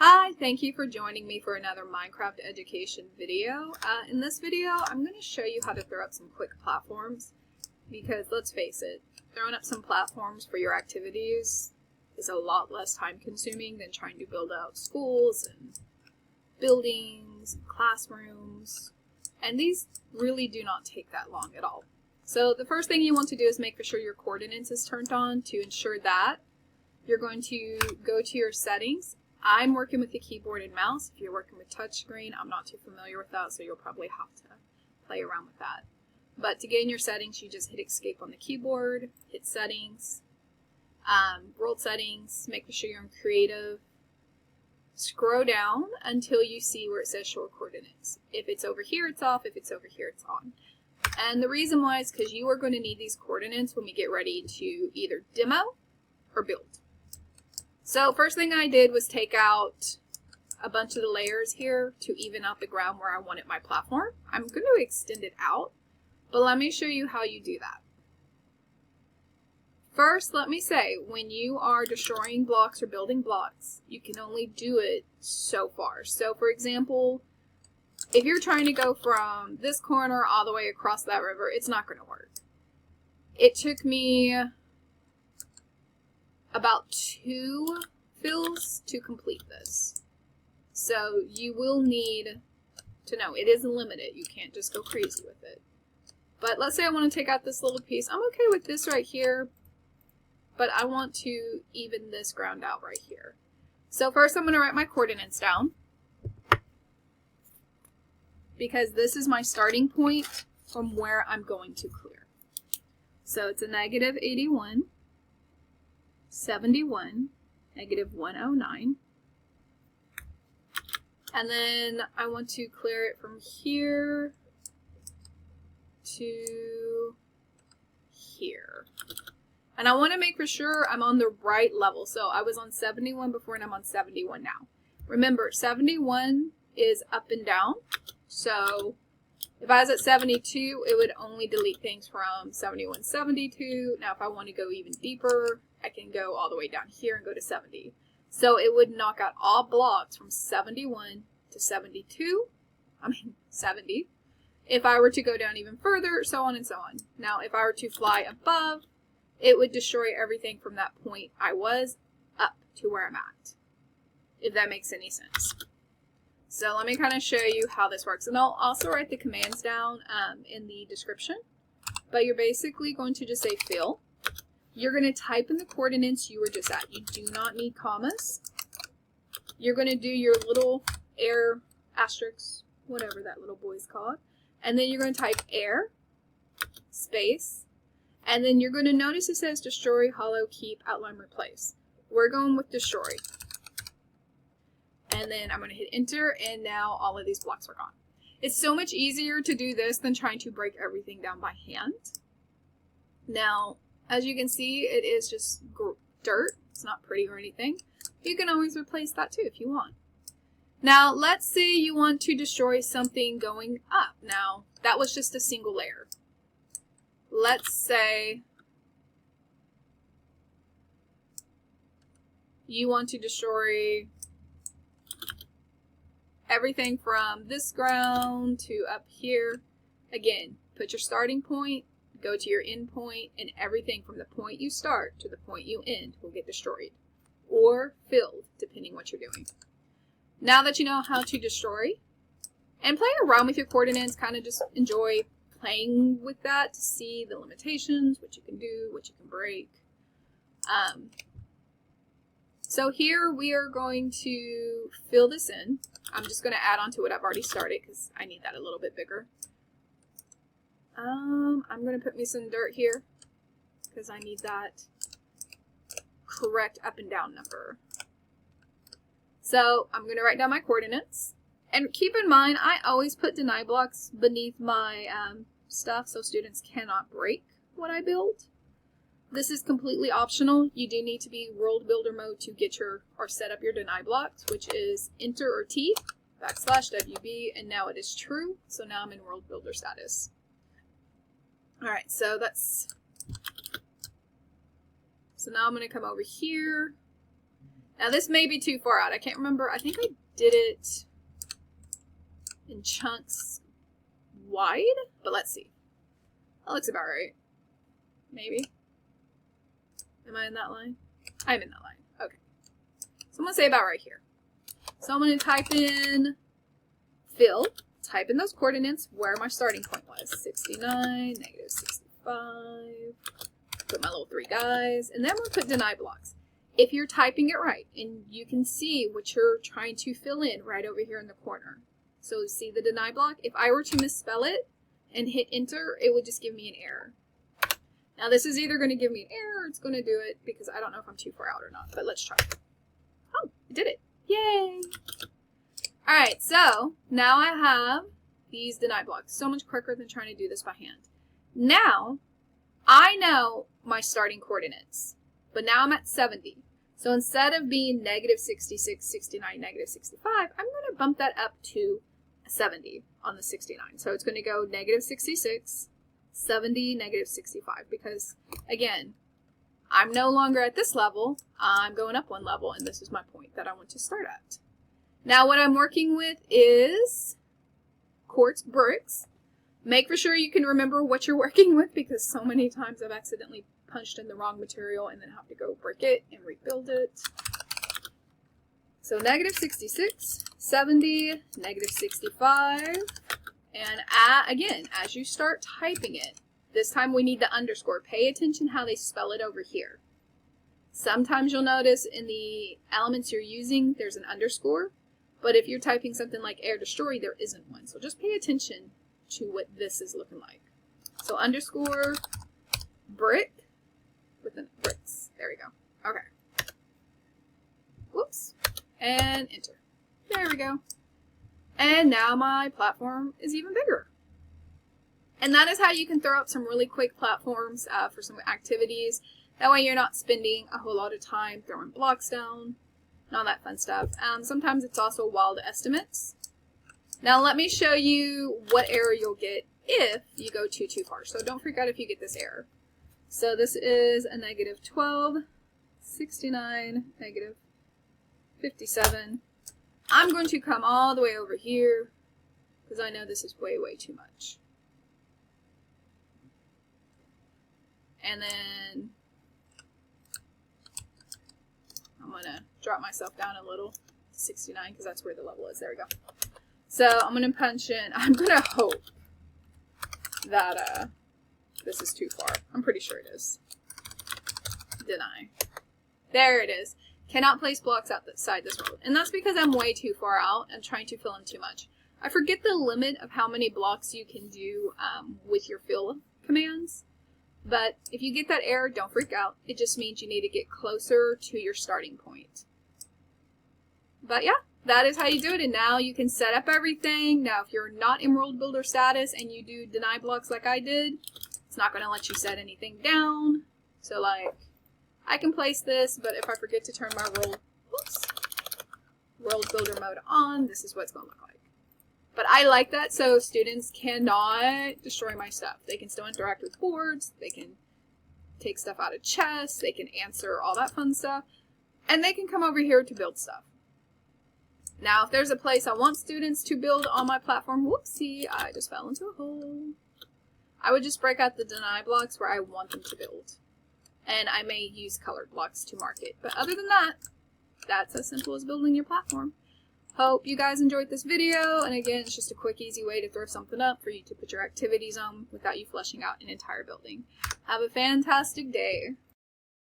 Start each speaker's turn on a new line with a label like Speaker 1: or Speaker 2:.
Speaker 1: Hi, thank you for joining me for another Minecraft education video. In this video, I'm going to show you how to throw up some quick platforms because let's face it, throwing up some platforms for your activities is a lot less time consuming than trying to build out schools and buildings, and classrooms, and these really do not take that long at all. So the first thing you want to do is make sure your coordinates is turned on. To ensure that, you're going to go to your settings. I'm working with the keyboard and mouse. If you're working with touchscreen, I'm not too familiar with that, so you'll probably have to play around with that. But to get in your settings, you just hit escape on the keyboard, hit settings, world settings, make sure you're in creative. Scroll down until you see where it says show coordinates. If it's over here, it's off. If it's over here, it's on. And the reason why is because you are going to need these coordinates when we get ready to either demo or build. So first thing I did was take out a bunch of the layers here to even out the ground where I wanted my platform. I'm going to extend it out, but let me show you how you do that. First, let me say, when you are destroying blocks or building blocks, you can only do it so far. So for example, if you're trying to go from this corner all the way across that river, it's not going to work. It took me about 2 fills to complete this. So you will need to know it is limited. You can't just go crazy with it. But let's say I want to take out this little piece. I'm okay with this right here, but I want to even this ground out right here. So first I'm going to write my coordinates down because this is my starting point from where I'm going to clear. So it's a negative 81. 71, negative 109, and then I want to clear it from here to here. And I want to make for sure I'm on the right level. So I was on 71 before and I'm on 71 now. Remember, 71 is up and down. So if I was at 72, it would only delete things from 71, 72. Now if I want to go even deeper, I can go all the way down here and go to 70. So it would knock out all blocks from 71 to 70. If I were to go down even further, so on and so on. Now, if I were to fly above, it would destroy everything from that point I was up to where I'm at, if that makes any sense. So let me kind of show you how this works. And I'll also write the commands down in the description. But you're basically going to just say fill. You're going to type in the coordinates you were just at. You do not need commas. You're going to do your little air asterisk, whatever that little boy's called. And then you're going to type air, space, and then you're going to notice it says destroy, hollow, keep, outline, replace. We're going with destroy. And then I'm going to hit enter, and now all of these blocks are gone. It's so much easier to do this than trying to break everything down by hand. Now, as you can see, it is just dirt. It's not pretty or anything. You can always replace that too if you want. Now, let's say you want to destroy something going up. Now, that was just a single layer. Let's say you want to destroy everything from this ground to up here. Again, put your starting point, go to your end point, and everything from the point you start to the point you end will get destroyed or filled, depending what you're doing. Now that you know how to destroy and play around with your coordinates, kind of just enjoy playing with that to see the limitations, what you can do, what you can break. So here we are going to fill this in. I'm just going to add on to what I've already started because I need that a little bit bigger. I'm going to put me some dirt here because I need that correct up and down number. So I'm going to write down my coordinates. And keep in mind, I always put deny blocks beneath my stuff so students cannot break what I build. This is completely optional. You do need to be world builder mode to get your or set up your deny blocks, which is enter or T, \WB, and now it is true. So now I'm in world builder status. Alright, so now I'm going to come over here Now this may be too far out. I can't remember. I think I did it in chunks wide, but let's see. That looks about right. Maybe. Am I in that line? I'm in that line. Okay. So I'm going to say about right here. So I'm going to type in fill, type in those coordinates where my starting point was. 69, negative 65. Put my little 3 guys. And then we'll put deny blocks. If you're typing it right, and you can see what you're trying to fill in right over here in the corner. So see the deny block? If I were to misspell it and hit enter, it would just give me an error. Now this is either going to give me an error or it's going to do it because I don't know if I'm too far out or not, but let's try. Oh, it did it. Yay! Alright, so now I have these deny blocks. So much quicker than trying to do this by hand. Now, I know my starting coordinates, but now I'm at 70. So instead of being negative 66, 69, negative 65, I'm going to bump that up to 70 on the 69. So it's going to go negative 66, 70, negative 65, because again, I'm no longer at this level, I'm going up one level, and this is my point that I want to start at. Now what I'm working with is quartz bricks. Make for sure you can remember what you're working with, because so many times I've accidentally punched in the wrong material and then have to go break it and rebuild it. So negative 66, 70, negative 65, and again, as you start typing it, this time we need the underscore. Pay attention how they spell it over here. Sometimes you'll notice in the elements you're using, there's an underscore, but if you're typing something like air destroy, there isn't one. So just pay attention to what this is looking like. So underscore brick with the bricks. There we go. Okay. Whoops. And enter. There we go. And now my platform is even bigger. And that is how you can throw up some really quick platforms for some activities. That way you're not spending a whole lot of time throwing blocks down and all that fun stuff. Sometimes it's also wild estimates. Now let me show you what error you'll get if you go too far. So don't freak out if you get this error. So this is a negative 12, 69, negative 57. I'm going to come all the way over here because I know this is way too much. And then I'm going to drop myself down a little, 69, because that's where the level is. There we go. So I'm going to punch in. I'm going to hope that this is too far. I'm pretty sure it is. Deny. There it is. Cannot place blocks outside this road. And that's because I'm way too far out and trying to fill in too much. I forget the limit of how many blocks you can do with your fill commands. But if you get that error, don't freak out. It just means you need to get closer to your starting point. But yeah, that is how you do it. And now you can set up everything. Now, if you're not in World Builder status and you do deny blocks like I did, it's not going to let you set anything down. So like, I can place this, but if I forget to turn my World Builder mode on, this is what it's going to look like. But I like that so students cannot destroy my stuff. They can still interact with boards, they can take stuff out of chests, they can answer all that fun stuff, and they can come over here to build stuff. Now, if there's a place I want students to build on my platform, whoopsie, I just fell into a hole. I would just break out the deny blocks where I want them to build. And I may use colored blocks to mark it. But other than that, that's as simple as building your platform. Hope you guys enjoyed this video, and again, it's just a quick, easy way to throw something up for you to put your activities on without you fleshing out an entire building. Have a fantastic day.